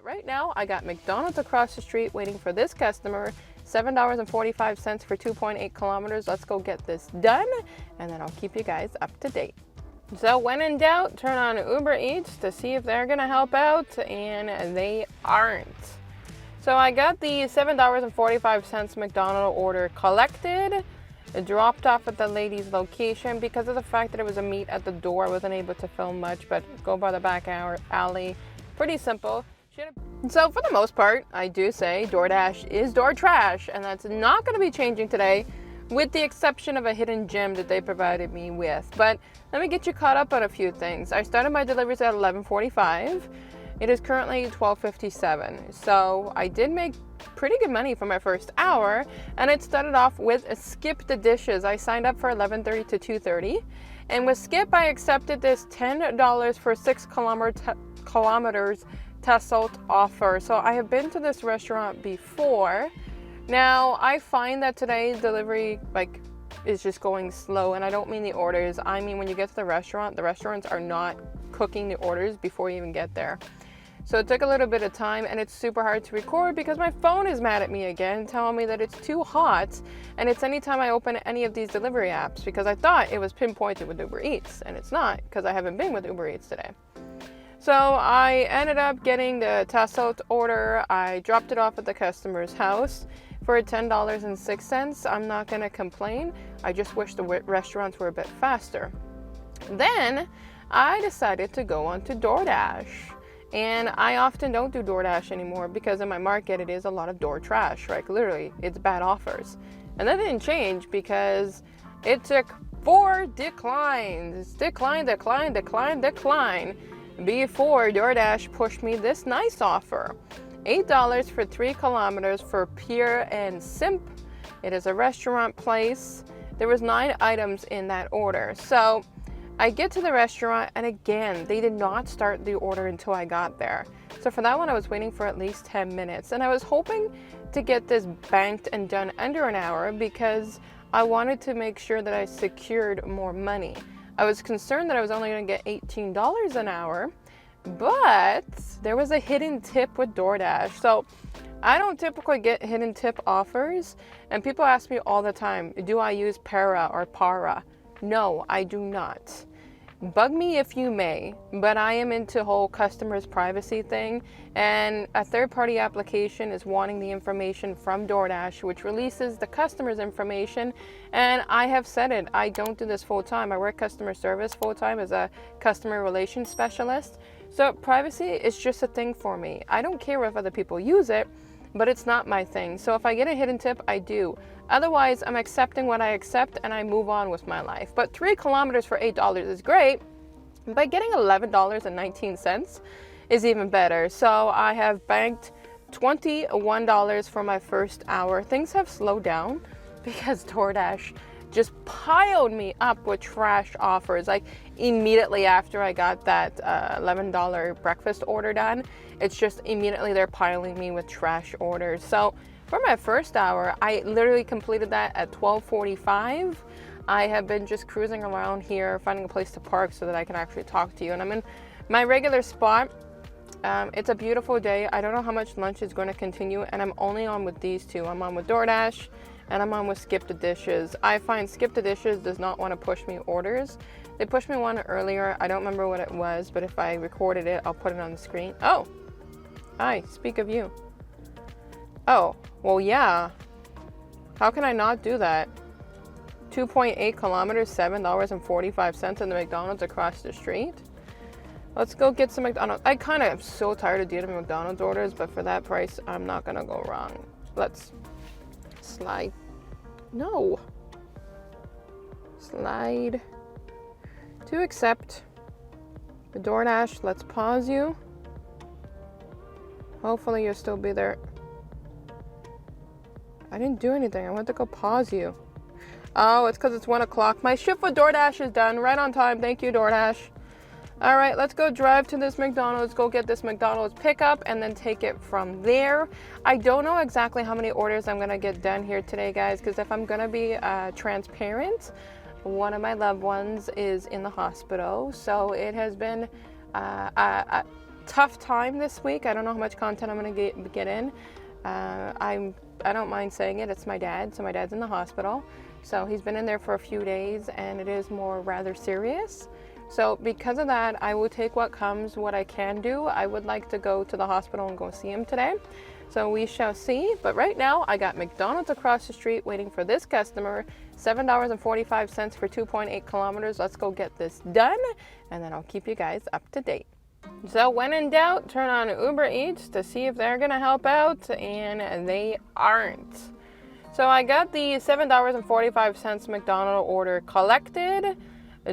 right now I got McDonald's across the street waiting for this customer. $7.45 for 2.8 kilometers. Let's go get this done, and then I'll keep you guys up to date. So when in doubt, turn on Uber Eats to see if they're gonna help out, and they aren't. So I got the $7.45 McDonald's order collected, dropped off at the lady's location. Because of the fact that it was a meet at the door, I wasn't able to film much, but go by the back alley. Pretty simple. So for the most part, I do say DoorDash is DoorTrash, and that's not going to be changing today, with the exception of a hidden gem that they provided me with. But let me get you caught up on a few things. I started my deliveries at 11:45. It is currently 12:57. So I did make pretty good money for my first hour, and it started off with a Skip the Dishes. I signed up for 11:30 to 2:30, and with Skip I accepted this $10 for 6 kilometers Tessalt offer. So I have been to this restaurant before. Now I find that today's delivery is just going slow, and I don't mean the orders. I mean when you get to the restaurants are not cooking the orders before you even get there. So it took a little bit of time, and it's super hard to record because my phone is mad at me again, telling me that it's too hot, and it's anytime I open any of these delivery apps, because I thought it was pinpointed with Uber Eats, and it's not, because I haven't been with Uber Eats today. So I ended up getting the Tessalt order. I dropped it off at the customer's house for $10.06. I'm not going to complain. I just wish the restaurants were a bit faster. Then I decided to go on to DoorDash. And I often don't do DoorDash anymore because in my market it is a lot of DoorTrash. Like literally, it's bad offers. And that didn't change because it took 4 declines. Decline before DoorDash pushed me this nice offer. $8 for 3 kilometers for Pure and Simp. It is a restaurant place. There was 9 items in that order. So I get to the restaurant, and again, they did not start the order until I got there. So for that one, I was waiting for at least 10 minutes. And I was hoping to get this banked and done under an hour because I wanted to make sure that I secured more money. I was concerned that I was only going to get $18 an hour, but there was a hidden tip with DoorDash. So I don't typically get hidden tip offers, and people ask me all the time, do I use Para or Para? No, I do not. Bug me if you may, but I am into whole customer's privacy thing, and a third-party application is wanting the information from DoorDash, which releases the customer's information. And I have said it, I don't do this full-time. I work customer service full-time as a customer relations specialist. So privacy is just a thing for me. I don't care if other people use it, but it's not my thing. So if I get a hidden tip, I do. Otherwise, I'm accepting what I accept and I move on with my life. But 3 kilometers for $8 is great, but getting $11.19 is even better. So I have banked $21 for my first hour. Things have slowed down because DoorDash just piled me up with trash offers. Like immediately after I got that $11 breakfast order done, it's just immediately they're piling me with trash orders. So for my first hour, I literally completed that at 12:45. I have been just cruising around here, finding a place to park so that I can actually talk to you. And I'm in my regular spot. It's a beautiful day. I don't know how much lunch is going to continue, and I'm only on with these two. I'm on with DoorDash, and I'm on with Skip the Dishes. I find Skip the Dishes does not want to push me orders. They pushed me one earlier. I don't remember what it was, but if I recorded it, I'll put it on the screen. Oh, hi, speak of you. Oh, well, yeah. How can I not do that? 2.8 kilometers, $7.45 in the McDonald's across the street. Let's go get some McDonald's. I kind of am so tired of dealing with McDonald's orders, but for that price, I'm not going to go wrong. Let's slide. No. Slide to accept the DoorDash. Let's pause you. Hopefully you'll still be there. I didn't do anything. I went to go pause you. Oh, it's because it's 1 o'clock. My shift with DoorDash is done. Right on time. Thank you, DoorDash. All right, let's go drive to this McDonald's, go get this McDonald's pickup, and then take it from there. I don't know exactly how many orders I'm going to get done here today, guys, because if I'm going to be transparent, one of my loved ones is in the hospital. So it has been tough time this week. I don't know how much content I'm gonna get in. I don't mind saying it. It's my dad. So my dad's in the hospital. So he's been in there for a few days, and it is rather serious. So because of that, I will take what comes, what I can do. I would like to go to the hospital and go see him today. So we shall see. But right now, I got McDonald's across the street waiting for this customer. $7.45 for 2.8 kilometers. Let's go get this done, and then I'll keep you guys up to date. So when in doubt, turn on Uber Eats to see if they're gonna help out, and they aren't. So I got the $7.45 McDonald's order collected,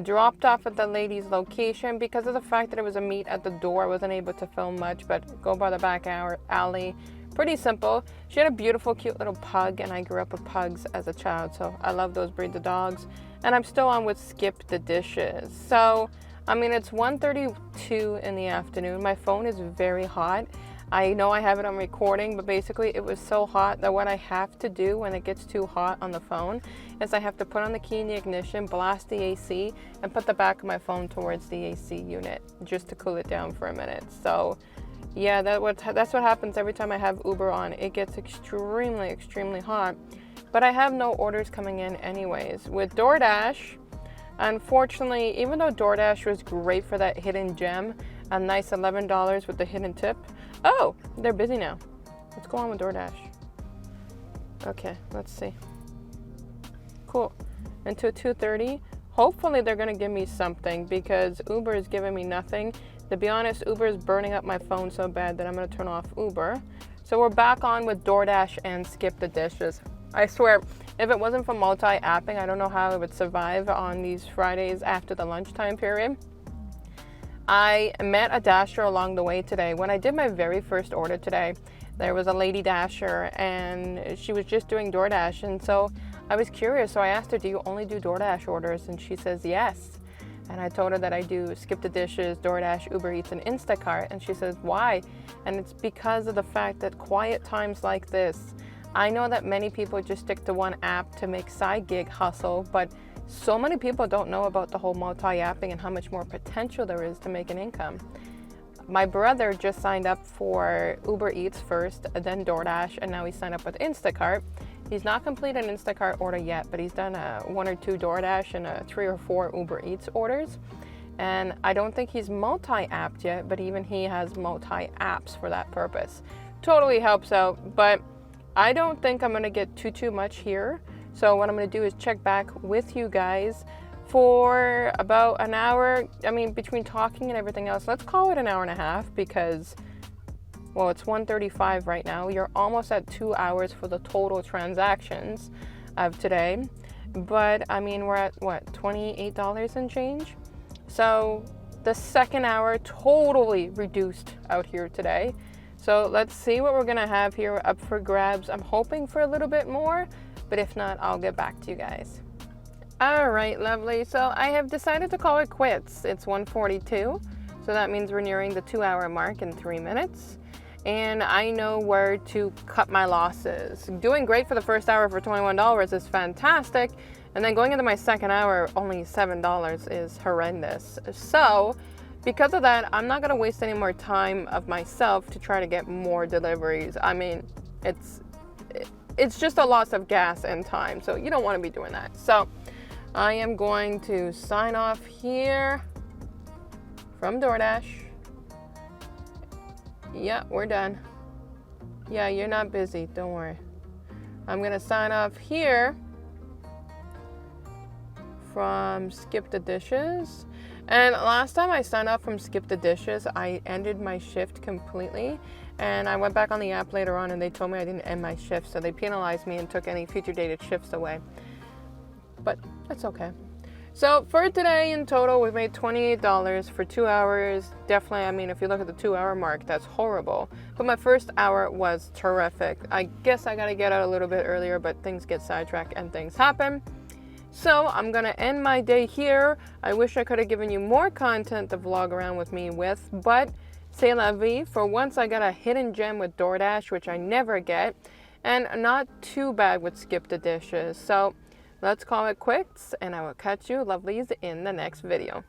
dropped off at the lady's location. Because of the fact that it was a meet at the door, I wasn't able to film much, but go by the back alley. Pretty simple. She had a beautiful, cute little pug, and I grew up with pugs as a child, so I love those breeds of dogs. And I'm still on with Skip the Dishes. So, I mean, it's 1:32 in the afternoon. My phone is very hot. I know I have it on recording, but basically it was so hot that what I have to do when it gets too hot on the phone is I have to put on the key in the ignition, blast the AC, and put the back of my phone towards the AC unit just to cool it down for a minute. So yeah, that's what happens every time I have Uber on. It gets extremely, extremely hot. But I have no orders coming in anyways. With DoorDash, unfortunately, even though DoorDash was great for that hidden gem, a nice $11 with the hidden tip. Oh, they're busy now. What's going on with DoorDash? Okay, let's see. Cool. Until 2:30. Hopefully they're going to give me something, because Uber is giving me nothing. To be honest, Uber is burning up my phone so bad that I'm going to turn off Uber. So we're back on with DoorDash and Skip the Dishes. I swear, if it wasn't for multi-apping, I don't know how I would survive on these Fridays after the lunchtime period. I met a dasher along the way today. When I did my very first order today, there was a lady dasher, and she was just doing DoorDash. And so I was curious, so I asked her, do you only do DoorDash orders? And she says, yes. And I told her that I do Skip the Dishes, DoorDash, Uber Eats, and Instacart. And she says, why? And it's because of the fact that quiet times like this, I know that many people just stick to one app to make side gig hustle, but so many people don't know about the whole multi-apping and how much more potential there is to make an income. My brother just signed up for Uber Eats first, then DoorDash, and now he signed up with Instacart. He's not completed an Instacart order yet, but he's done 1 or 2 DoorDash and 3 or 4 Uber Eats orders. And I don't think he's multi-apped yet, but even he has multi-apps for that purpose. Totally helps out, but I don't think I'm gonna get too much here. So what I'm gonna do is check back with you guys for about an hour. I mean, between talking and everything else, let's call it an hour and a half, because, well, it's 1:35 right now. You're almost at 2 hours for the total transactions of today. But I mean, we're at what, $28 and change? So the second hour totally reduced out here today. So let's see what we're gonna have here up for grabs. I'm hoping for a little bit more, but if not, I'll get back to you guys. All right, lovely. So I have decided to call it quits. It's 1:42, so that means we're nearing the 2-hour mark in 3 minutes. And I know where to cut my losses. Doing great for the first hour for $21 is fantastic. And then going into my second hour, only $7 is horrendous. So because of that, I'm not gonna waste any more time of myself to try to get more deliveries. I mean, it's just a loss of gas and time, so you don't wanna be doing that. So I am going to sign off here from DoorDash. Yeah, we're done. Yeah, you're not busy, don't worry. I'm gonna sign off here from Skip the Dishes. And last time I signed off from Skip the Dishes, I ended my shift completely. And I went back on the app later on and they told me I didn't end my shift, so they penalized me and took any future dated shifts away. But that's okay. So for today in total, we've made $28 for 2 hours. Definitely, I mean, if you look at the 2-hour mark, that's horrible. But my first hour was terrific. I guess I gotta get out a little bit earlier, but things get sidetracked and things happen. So I'm gonna end my day here. I wish I could have given you more content to vlog around with me with, but c'est la vie. For once I got a hidden gem with DoorDash, which I never get, and not too bad with Skip the Dishes. So let's call it quits, and I will catch you lovelies in the next video.